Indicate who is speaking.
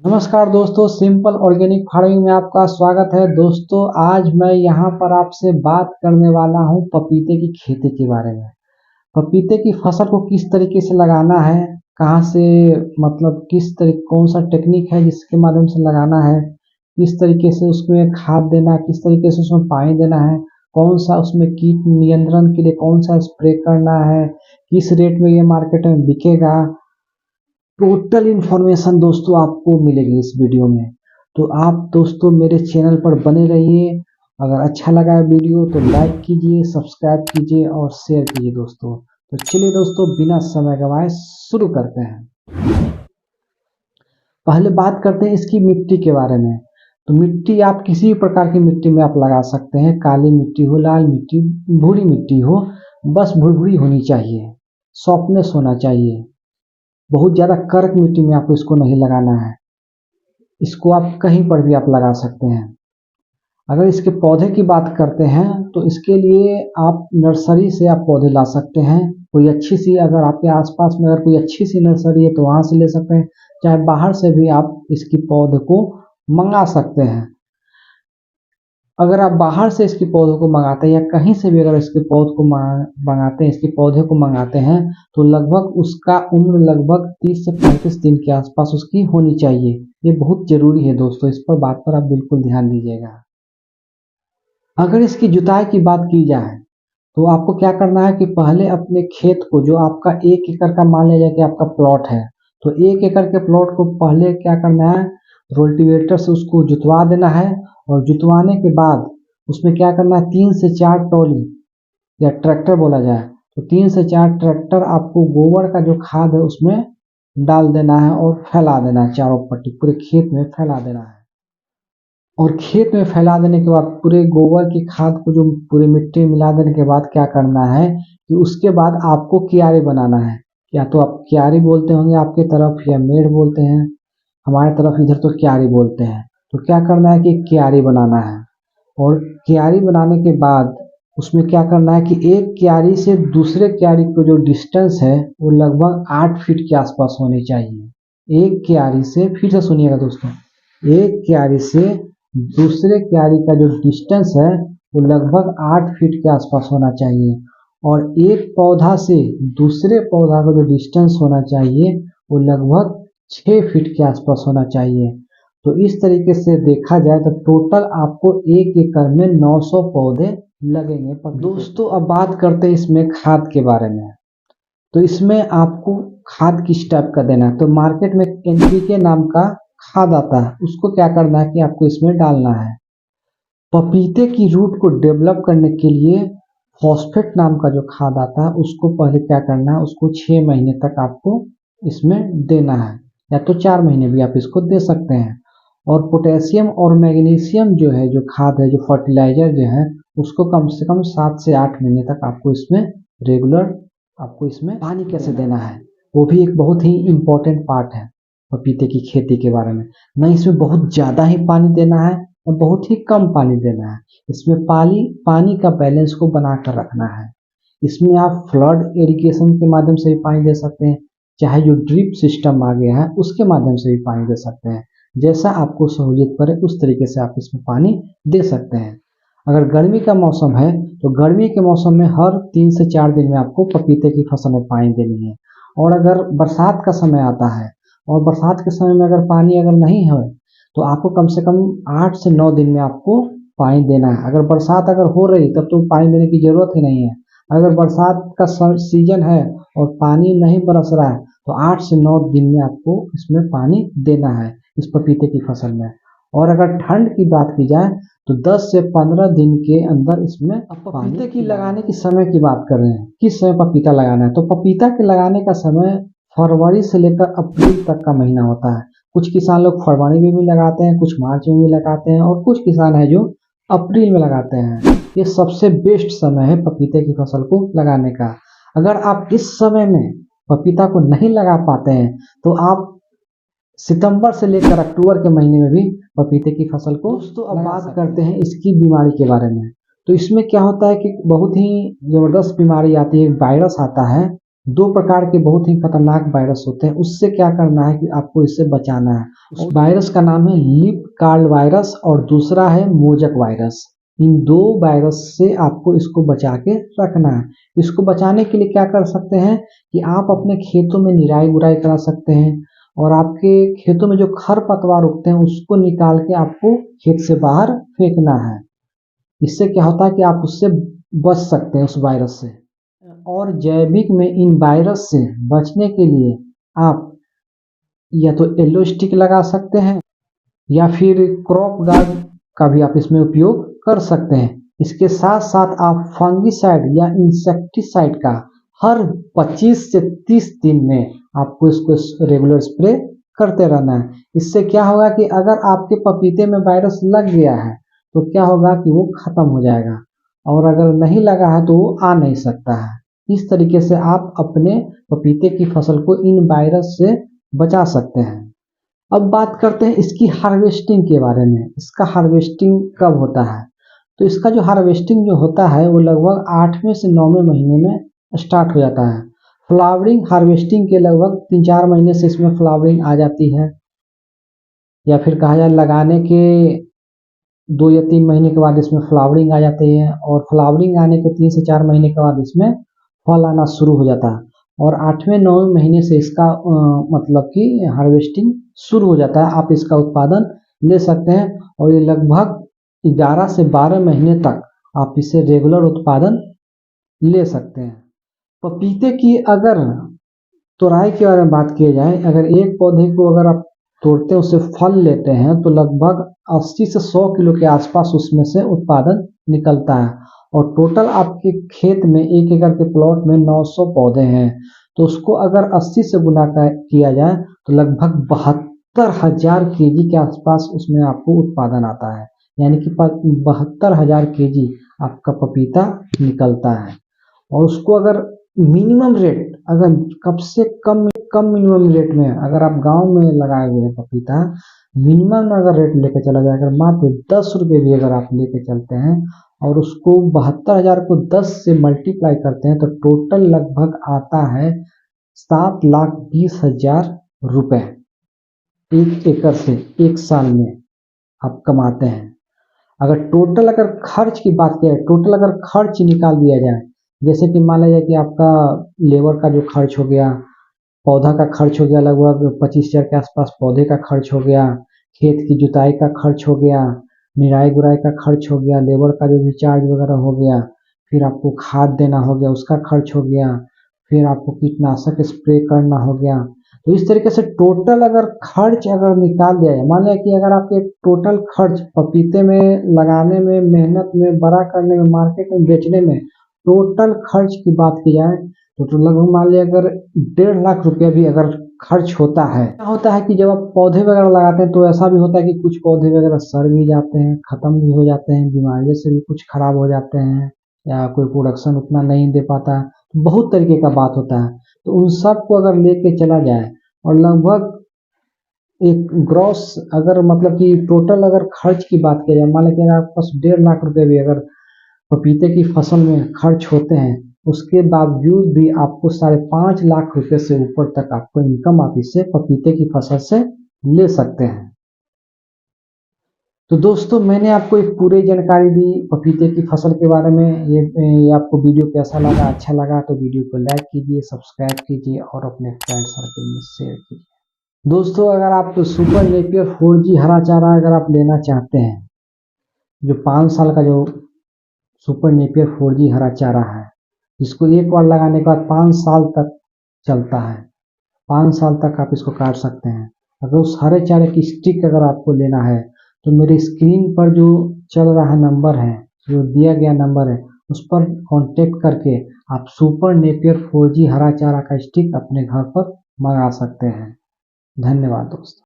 Speaker 1: नमस्कार दोस्तों, simple organic farming में आपका स्वागत है। दोस्तों, आज मैं यहाँ पर आपसे बात करने वाला हूँ पपीते की खेती के बारे में। पपीते की फसल को किस तरीके से लगाना है, कहाँ से मतलब कौन सा टेक्निक है जिसके माध्यम से लगाना है, किस तरीके से उसमें खाद देना है, किस तरीके से उसमें पानी देना है, कौन सा उसमें कीट नियंत्रण के लिए कौन सा स्प्रे करना है, किस रेट में ये मार्केट में बिकेगा, टोटल इन्फॉर्मेशन दोस्तों आपको मिलेगी इस वीडियो में। तो आप दोस्तों मेरे चैनल पर बने रहिए। अगर अच्छा लगा है वीडियो तो लाइक कीजिए, सब्सक्राइब कीजिए और शेयर कीजिए दोस्तों। तो चलिए दोस्तों, बिना समय गंवाए शुरू करते हैं। पहले बात करते हैं इसकी मिट्टी के बारे में। तो मिट्टी आप किसी भी प्रकार की मिट्टी में आप लगा सकते हैं। काली मिट्टी हो, लाल मिट्टी, भूरी मिट्टी हो, बस भुरभुरी होनी चाहिए, सॉफ्टनेस होना चाहिए। बहुत ज़्यादा कड़क मिट्टी में आपको इसको नहीं लगाना है। इसको आप कहीं पर भी आप लगा सकते हैं। अगर इसके पौधे की बात करते हैं तो इसके लिए आप नर्सरी से आप पौधे ला सकते हैं। कोई अच्छी सी, अगर आपके आसपास में अगर कोई अच्छी सी नर्सरी है तो वहाँ से ले सकते हैं, चाहे बाहर से भी आप इसकी पौधे को मंगा सकते हैं। अगर आप बाहर से इसके पौधों को मंगाते हैं या कहीं से भी अगर इसके पौधे को मंगाते हैं, इसके पौधे को मंगाते हैं, तो लगभग उसका उम्र लगभग 30 से 35 दिन के आसपास उसकी होनी चाहिए। ये बहुत जरूरी है दोस्तों, इस पर बात पर आप बिल्कुल ध्यान दीजिएगा। अगर इसकी जुताई की बात की जाए तो आपको क्या करना है कि पहले अपने खेत को, जो आपका 1 एकड़ का मान लिया जाए कि आपका प्लॉट है, तो 1 एकड़ के प्लॉट को पहले क्या करना है, रोल्टिवेटर से उसको जुतवा देना है। और जुतवाने के बाद उसमें क्या करना है, 3 से 4 ट्रॉली या ट्रैक्टर बोला जाए तो 3 से 4 ट्रैक्टर आपको गोबर का जो खाद है उसमें डाल देना है और फैला देना है, चारों पट्टी पूरे खेत में फैला देना है। और खेत में फैला देने के बाद पूरे गोबर की खाद को जो पूरे मिट्टी में मिला देने के बाद क्या करना है कि उसके बाद आपको क्यारी बनाना है। या तो आप क्यारी बोलते होंगे आपके तरफ, या मेड़ बोलते हैं, हमारे तरफ इधर तो क्यारी बोलते हैं। तो क्या करना है कि क्यारी बनाना है। और क्यारी बनाने के बाद उसमें क्या करना है कि एक क्यारी से दूसरे क्यारी को जो डिस्टेंस है वो लगभग 8 फीट के आसपास होनी चाहिए। एक क्यारी से, फिर से सुनिएगा दोस्तों, एक क्यारी से दूसरे क्यारी का जो डिस्टेंस है वो लगभग 8 फीट के आसपास होना चाहिए। और एक पौधा से दूसरे पौधा का जो डिस्टेंस होना चाहिए वो लगभग 6 फीट के आसपास होना चाहिए। तो इस तरीके से देखा जाए तो टोटल आपको 1 एकड़ में 900 पौधे लगेंगे। पर दोस्तों अब बात करते हैं इसमें खाद के बारे में। तो इसमें आपको खाद किस टाइप का देना है, तो मार्केट में एनपीके नाम का खाद आता है, उसको क्या करना है कि आपको इसमें डालना है। पपीते की रूट को डेवलप करने के लिए फॉस्फेट नाम का जो खाद आता है उसको पहले क्या करना है, उसको 6 महीने तक आपको इसमें देना है, या तो 4 महीने भी आप इसको दे सकते हैं। और पोटेशियम और मैग्नीशियम जो है, जो खाद है, जो फर्टिलाइजर जो है, उसको कम से कम 7 से 8 महीने तक आपको इसमें रेगुलर आपको इसमें पानी कैसे देना है, वो भी एक बहुत ही इम्पोर्टेंट पार्ट है पपीते की खेती के बारे में। न इसमें बहुत ज़्यादा ही पानी देना है और बहुत ही कम पानी देना है। इसमें पानी का बैलेंस को बनाकर रखना है। इसमें आप फ्लड इरिगेशन के माध्यम से भी पानी दे सकते हैं, चाहे जो ड्रिप सिस्टम आ गया है उसके माध्यम से भी पानी दे सकते हैं। जैसा आपको सहूलियत पड़े उस तरीके से आप इसमें पानी दे सकते हैं। अगर गर्मी का मौसम है तो गर्मी के मौसम में हर 3 से 4 दिन में आपको पपीते की फसल में पानी देनी है। और अगर बरसात का समय आता है और बरसात के समय में अगर पानी अगर नहीं है तो आपको कम से कम 8 से 9 दिन में आपको पानी देना है। अगर बरसात अगर हो रही तब तो पानी देने की ज़रूरत ही नहीं है। अगर बरसात का सीजन है और पानी नहीं बरस रहा है तो 8 से 9 दिन में आपको इसमें पानी देना है इस पपीते की फसल में। और अगर ठंड की बात की जाए तो 10 से 15 दिन के अंदर इसमें पपीते की लगाने की समय की बात कर रहे हैं, किस समय पपीता लगाना है। तो पपीता के लगाने का समय फरवरी से लेकर अप्रैल तक का महीना होता है। कुछ किसान लोग फरवरी में भी लगाते हैं, कुछ मार्च में भी लगाते हैं, और कुछ किसान है जो अप्रैल में लगाते हैं। ये सबसे बेस्ट समय है पपीते की फसल को लगाने का। अगर आप इस समय में पपीता को नहीं लगा पाते हैं तो आप सितंबर से लेकर अक्टूबर के महीने में भी पपीते की फसल को। दोस्तों अब बात करते हैं इसकी बीमारी के बारे में। तो इसमें क्या होता है कि बहुत ही ज़बरदस्त बीमारी आती है, वायरस आता है दो प्रकार के बहुत ही खतरनाक वायरस होते हैं। उससे क्या करना है कि आपको इससे बचाना है। उस वायरस का नाम है लीप कार्ल वायरस और दूसरा है मोजक वायरस। इन दो वायरस से आपको इसको बचा के रखना है। इसको बचाने के लिए क्या कर सकते हैं कि आप अपने खेतों में निराई गुड़ाई करा सकते हैं और आपके खेतों में जो खरपतवार उगते हैं उसको निकाल के आपको खेत से बाहर फेंकना है। इससे क्या होता है कि आप उससे बच सकते हैं उस वायरस से। और जैविक में इन वायरस से बचने के लिए आप या तो येलो स्टिक लगा सकते हैं या फिर क्रॉप गार्ड का भी आप इसमें उपयोग कर सकते हैं। इसके साथ साथ आप फंगिसाइड या इंसेक्टिसाइड का हर 25 से 30 दिन में आपको इसको रेगुलर स्प्रे करते रहना है। इससे क्या होगा कि अगर आपके पपीते में वायरस लग गया है तो क्या होगा कि वो खत्म हो जाएगा और अगर नहीं लगा है तो वो आ नहीं सकता है। इस तरीके से आप अपने पपीते की फसल को इन वायरस से बचा सकते हैं। अब बात करते हैं इसकी हार्वेस्टिंग के बारे में। इसका हार्वेस्टिंग कब होता है? तो इसका जो हार्वेस्टिंग जो होता है वो लगभग 8वें से 9वें महीने में स्टार्ट हो जाता है। फ्लावरिंग हार्वेस्टिंग के लगभग 3-4 महीने से इसमें फ्लावरिंग आ जाती है या फिर कहा जाए लगाने के 2 या 3 महीने के बाद इसमें फ्लावरिंग आ जाती है और फ्लावरिंग आने के 3 से 4 महीने के बाद इसमें फल आना शुरू हो जाता है और 8वें-9वें महीने से इसका मतलब कि हार्वेस्टिंग शुरू हो जाता है। आप इसका उत्पादन ले सकते हैं और ये लगभग 11 से 12 महीने तक आप इसे रेगुलर उत्पादन ले सकते हैं। पपीते की अगर तोड़ाई के बारे में बात की जाए, अगर एक पौधे को अगर आप तोड़ते हैं उससे फल लेते हैं तो लगभग 80 से 100 किलो के आसपास उसमें से उत्पादन निकलता है और टोटल आपके खेत में 1 एकड़ के प्लॉट में 900 पौधे हैं तो उसको अगर 80 से गुना किया जाए तो लगभग 72,000 केजी के आसपास उसमें आपको उत्पादन आता है। यानी कि 72,000 केजी आपका पपीता निकलता है और उसको अगर मिनिमम रेट अगर कम से कम मिनिमम रेट में अगर आप गांव में लगाए हुए हैं पपीता, मिनिमम अगर रेट लेके चला जाए अगर मात्र 10 रुपये भी अगर आप लेके चलते हैं और उसको 72,000 को 10 से मल्टीप्लाई करते हैं तो टोटल लगभग आता है 7,20,000 रुपए 1 एकड़ से 1 साल में आप कमाते हैं। अगर खर्च की बात की जाए, टोटल अगर खर्च निकाल दिया जाए, जैसे कि मान लीजिए कि आपका लेबर का जो खर्च हो गया, पौधा का खर्च हो गया, लगभग 25,000 के आसपास पौधे का खर्च हो गया, खेत की जुताई का खर्च हो गया, निराई गुड़ाई का खर्च हो गया, लेबर का जो भी चार्ज वगैरह हो गया, फिर आपको खाद देना हो गया उसका खर्च हो गया, फिर आपको कीटनाशक स्प्रे करना हो गया। तो इस तरीके से टोटल अगर खर्च अगर निकाल दिया जाए, मान लिया कि अगर आपके टोटल खर्च पपीते में लगाने में, मेहनत में, बड़ा करने में, मार्केट में बेचने में टोटल खर्च की बात की जाए तो लगभग मान लिया अगर 1.5 लाख रुपया भी अगर खर्च होता है। क्या होता है कि जब आप पौधे वगैरह लगाते हैं तो ऐसा भी होता है कि कुछ पौधे वगैरह सड़ भी जाते हैं, खत्म भी हो जाते हैं, बीमारी से भी कुछ खराब हो जाते हैं या कोई प्रोडक्शन उतना नहीं दे पाता है, तो बहुत तरीके का बात होता है। तो उन सब को अगर लेके चला जाए और लगभग एक ग्रॉस अगर मतलब कि टोटल अगर खर्च की बात की जाए, मान लीजिए अगर आपके पास 1.5 लाख रुपए भी अगर पपीते की फसल में खर्च होते हैं, उसके बावजूद भी आपको 5.5 लाख रुपए से ऊपर तक आपको इनकम आप इससे पपीते की फसल से ले सकते हैं। तो दोस्तों मैंने आपको एक पूरी जानकारी दी पपीते की फसल के बारे में। ये आपको वीडियो कैसा लगा? अच्छा लगा तो वीडियो को लाइक कीजिए, सब्सक्राइब कीजिए और अपने फ्रेंड सर्कल में शेयर कीजिए। दोस्तों अगर आप सुपर नेपियर 4G हरा चारा अगर आप लेना चाहते हैं, जो 5 साल का जो सुपर नेपियर 4G हरा चारा है, इसको एक बार लगाने के बाद 5 साल तक चलता है। 5 साल तक आप इसको काट सकते हैं। अगर उस हरे चारे की स्टिक अगर आपको लेना है तो मेरे स्क्रीन पर जो चल रहा नंबर है, जो दिया गया नंबर है, उस पर कांटेक्ट करके आप सुपर नेपियर 4G हरा चारा का स्टिक अपने घर पर मंगा सकते हैं। धन्यवाद दोस्तों।